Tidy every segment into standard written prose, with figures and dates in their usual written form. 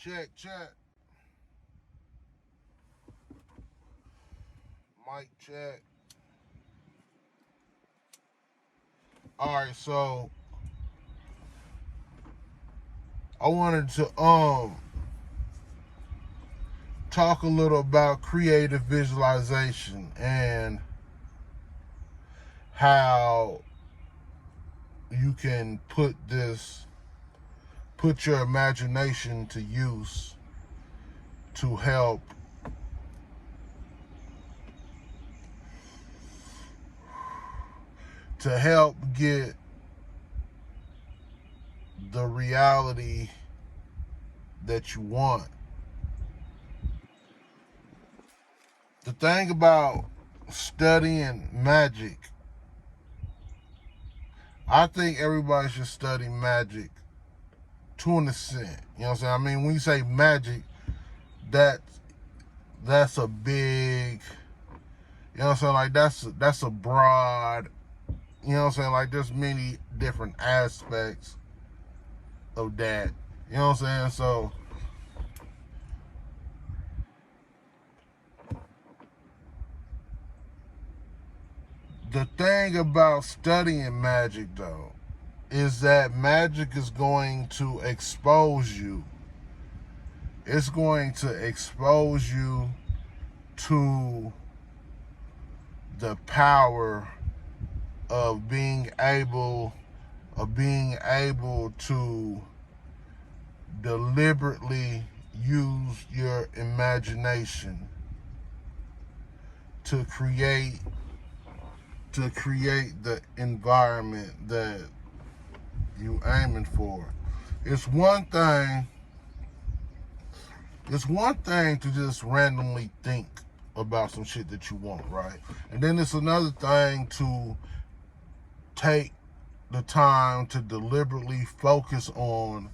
Check, check. Mic check. Alright, so I wanted to talk a little about creative visualization and how you can put your imagination to use to help get the reality that you want. The thing about studying magic, I think everybody should study magic to an extent. You know what I'm saying? I mean, when you say magic, that's a big, you know what I'm saying? Like that's a broad, you know what I'm saying? Like there's many different aspects of that. You know what I'm saying? So the thing about studying magic though is that magic is going to expose you. It's going to expose you to the power of being able to deliberately use your imagination to create the environment that you aiming for. It's one thing to just randomly think about some shit that you want, right? And then it's another thing to take the time to deliberately focus on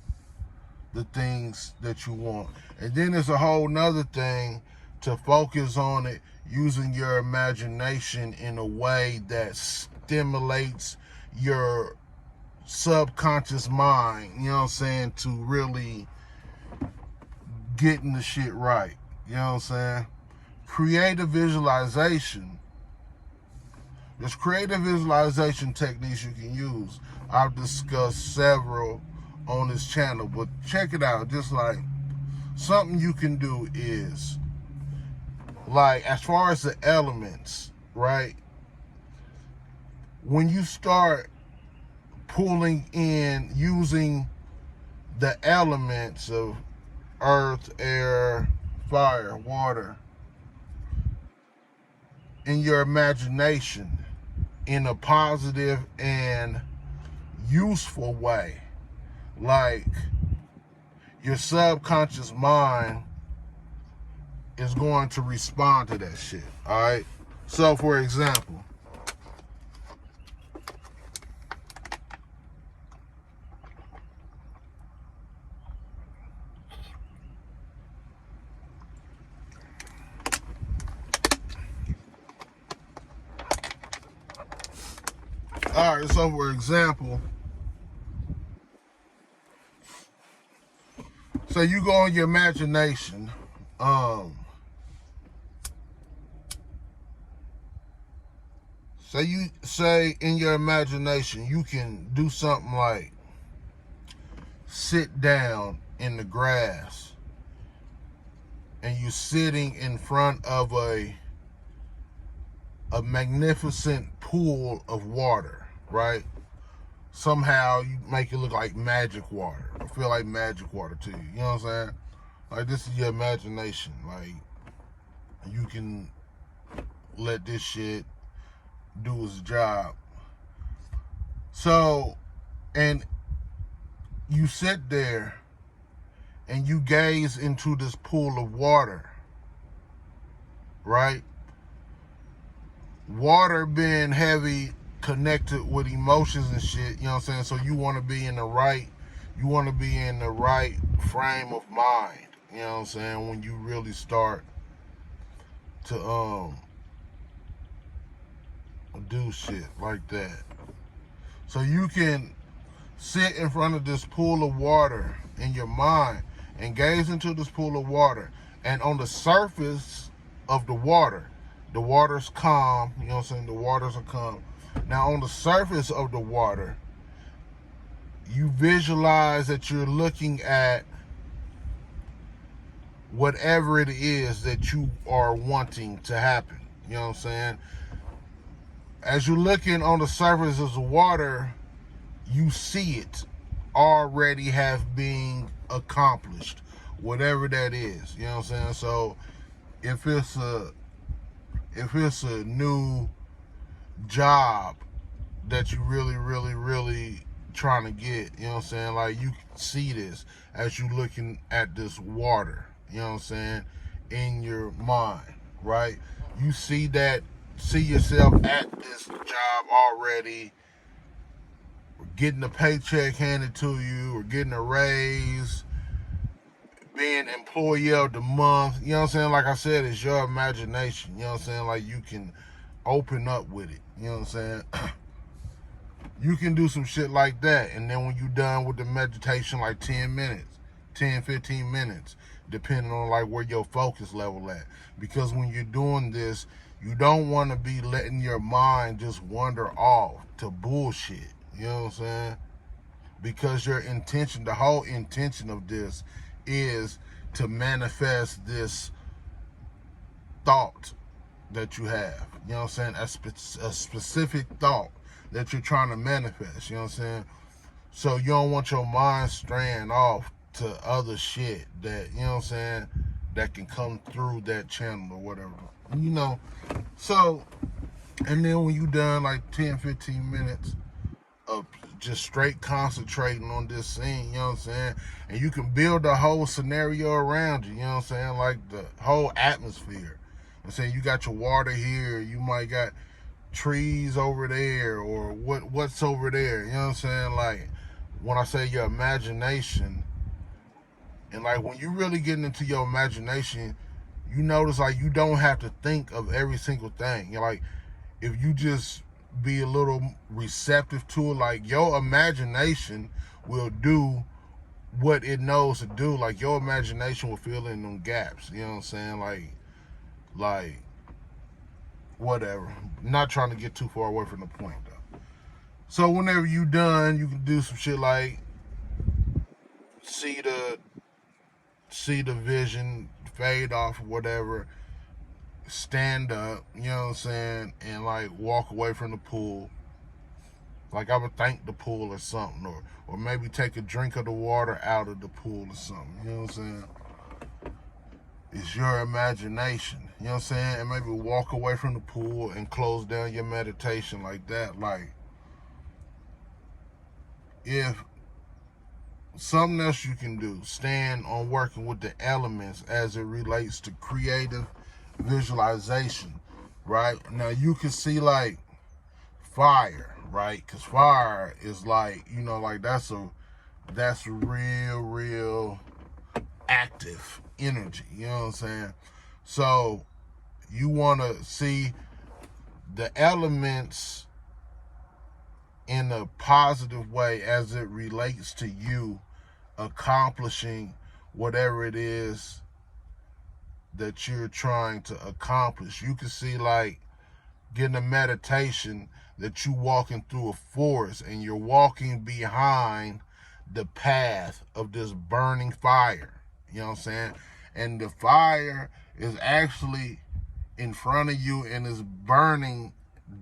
the things that you want. And then it's a whole nother thing to focus on it using your imagination in a way that stimulates your subconscious mind, you know what I'm saying, to really getting the shit right. You know what I'm saying? Creative visualization. There's creative visualization techniques you can use. I've discussed several on this channel, but check it out. Just like something you can do is, like, as far as the elements, right? When you start pulling in, using the elements of earth, air, fire, water in your imagination in a positive and useful way, like your subconscious mind is going to respond to that shit. All right. So, for example, so you go in your imagination, say in your imagination you can do something like sit down in the grass and you're sitting in front of a magnificent pool of water, right? Somehow you make it look like magic water. I feel like magic water to you. You know what I'm saying? Like, this is your imagination. Like, you can let this shit do its job. So, and you sit there and you gaze into this pool of water, right? Water being heavy, connected with emotions and shit, you know what I'm saying? So you want to be in the right frame of mind, you know what I'm saying, when you really start to do shit like that. So you can sit in front of this pool of water in your mind and gaze into this pool of water. And on the surface of the water's calm. You know what I'm saying? The waters are calm. Now, on the surface of the water, you visualize that you're looking at whatever it is that you are wanting to happen. You know what I'm saying? As you're looking on the surface of the water, you see it already have been accomplished, whatever that is. You know what I'm saying? So if it's a new job that you really trying to get, you know what I'm saying? Like, you can see this as you looking at this water, you know what I'm saying, in your mind, right? You see yourself at this job already, getting a paycheck handed to you, or getting a raise, being employee of the month. You know what I'm saying? Like I said, it's your imagination. You know what I'm saying? Like, you can open up with it. You know what I'm saying? You can do some shit like that. And then when you're done with the meditation, like 10 minutes, 10, 15 minutes, depending on like where your focus level at. Because when you're doing this, you don't want to be letting your mind just wander off to bullshit. You know what I'm saying? Because your intention, the whole intention of this is to manifest this thought that you have. You know what I'm saying? A specific thought that you're trying to manifest. You know what I'm saying? So you don't want your mind straying off to other shit that, you know what I'm saying, that can come through that channel or whatever. You know? So, and then when you done like 10, 15 minutes of just straight concentrating on this scene, you know what I'm saying? And you can build a whole scenario around you, you know what I'm saying? Like the whole atmosphere. I'm saying, you got your water here, you might got trees over there, or what's over there, you know what I'm saying? Like, when I say your imagination, and like when you really getting into your imagination, you notice like you don't have to think of every single thing. You're like, if you just be a little receptive to it, like your imagination will do what it knows to do. Like, your imagination will fill in them gaps, you know what I'm saying? Like whatever. Not trying to get too far away from the point though. So whenever you done, you can do some shit like see the vision fade off or whatever, stand up, you know what I'm saying, and like walk away from the pool. Like, I would thank the pool or something, or maybe take a drink of the water out of the pool or something, you know what I'm saying? It's your imagination, you know what I'm saying? And maybe walk away from the pool and close down your meditation like that. Like, if something else you can do, stand on working with the elements as it relates to creative visualization, right? Now, you can see like fire, right? Because fire is like, you know, like that's real active energy, you know what I'm saying? So you want to see the elements in a positive way as it relates to you accomplishing whatever it is that you're trying to accomplish. You can see like getting a meditation that you walking through a forest and you're walking behind the path of this burning fire. You know what I'm saying? And the fire is actually in front of you and is burning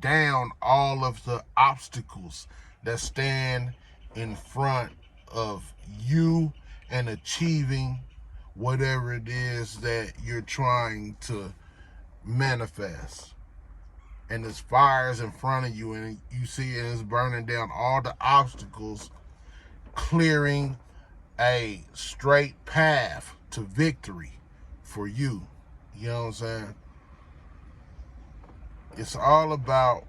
down all of the obstacles that stand in front of you and achieving whatever it is that you're trying to manifest. And this fire is in front of you, and you see it is burning down all the obstacles, clearing a straight path to victory for you. You know what I'm saying? It's all about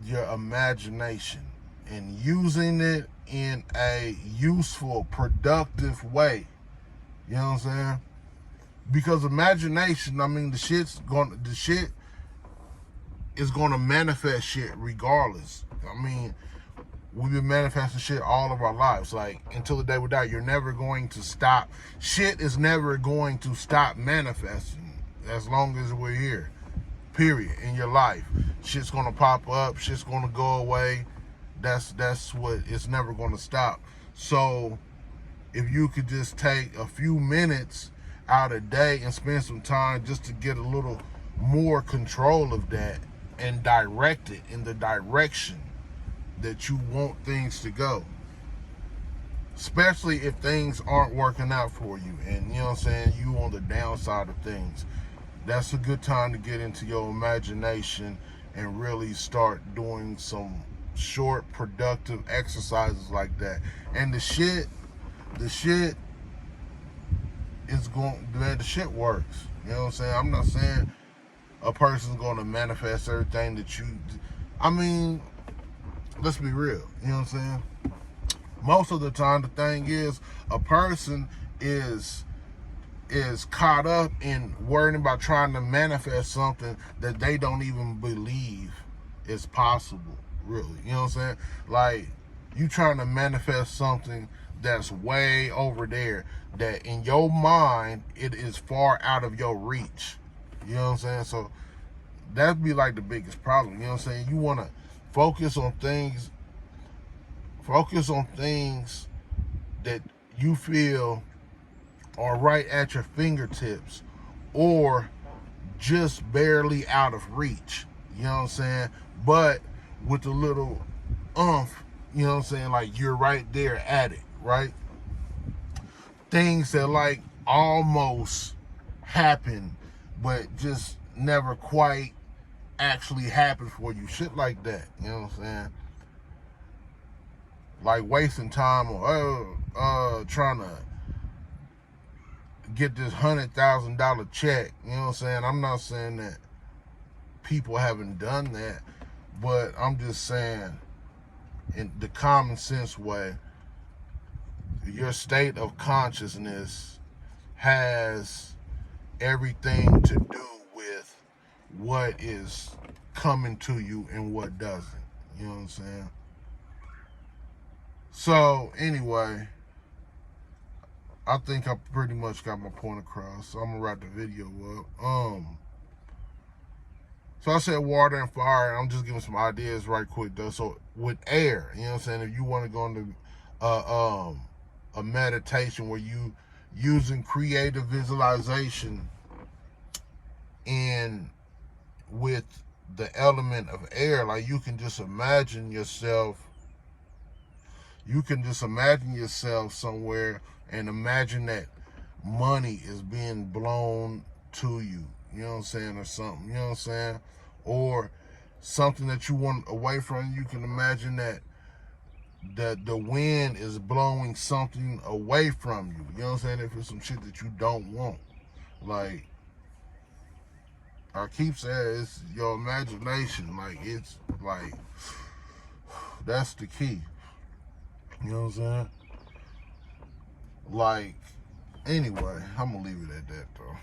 your imagination and using it in a useful, productive way. You know what I'm saying? Because imagination, I mean, the shit is gonna manifest shit regardless. I mean, we've been manifesting shit all of our lives. Like, until the day we die, you're never going to stop. Shit is never going to stop manifesting as long as we're here. Period. In your life. Shit's gonna pop up, shit's gonna go away. That's what, it's never gonna stop. So if you could just take a few minutes out a day and spend some time just to get a little more control of that and direct it in the direction that you want things to go. Especially if things aren't working out for you and, you know what I'm saying, you on the downside of things. That's a good time to get into your imagination and really start doing some short, productive exercises like that. And the shit is going, man, the shit works. You know what I'm saying? I'm not saying a person's going to manifest everything that you, I mean, let's be real. You know what I'm saying? Most of the time, the thing is, a person is caught up in worrying about trying to manifest something that they don't even believe is possible, really. You know what I'm saying? Like, you trying to manifest something that's way over there, that in your mind, it is far out of your reach. You know what I'm saying? So, that'd be like the biggest problem. You know what I'm saying? You want to focus on things that you feel are right at your fingertips or just barely out of reach. You know what I'm saying? But with a little oomph, you know what I'm saying? Like, you're right there at it, right? Things that like almost happen, but just never quite actually happen for you. Shit like that. You know what I'm saying? Like wasting time or trying to get this $100,000 check. You know what I'm saying? I'm not saying that people haven't done that, but I'm just saying, in the common sense way, your state of consciousness has everything to do with what is coming to you and what doesn't. You know what I'm saying? So anyway, I think I pretty much got my point across. So I'm gonna wrap the video up. So I said water and fire. I'm just giving some ideas right quick though. So with air, you know what I'm saying? If you want to go into a meditation where you using creative visualization and with the element of air, like you can just imagine yourself. You can just imagine yourself somewhere and imagine that money is being blown to you. You know what I'm saying? Or something. You know what I'm saying? Or something that you want away from you. You can imagine that the wind is blowing something away from you. You know what I'm saying? If it's some shit that you don't want. Like, I keep saying, it's your imagination. Like, it's like, that's the key. You know what I'm saying? Like, anyway, I'm gonna leave it at that though.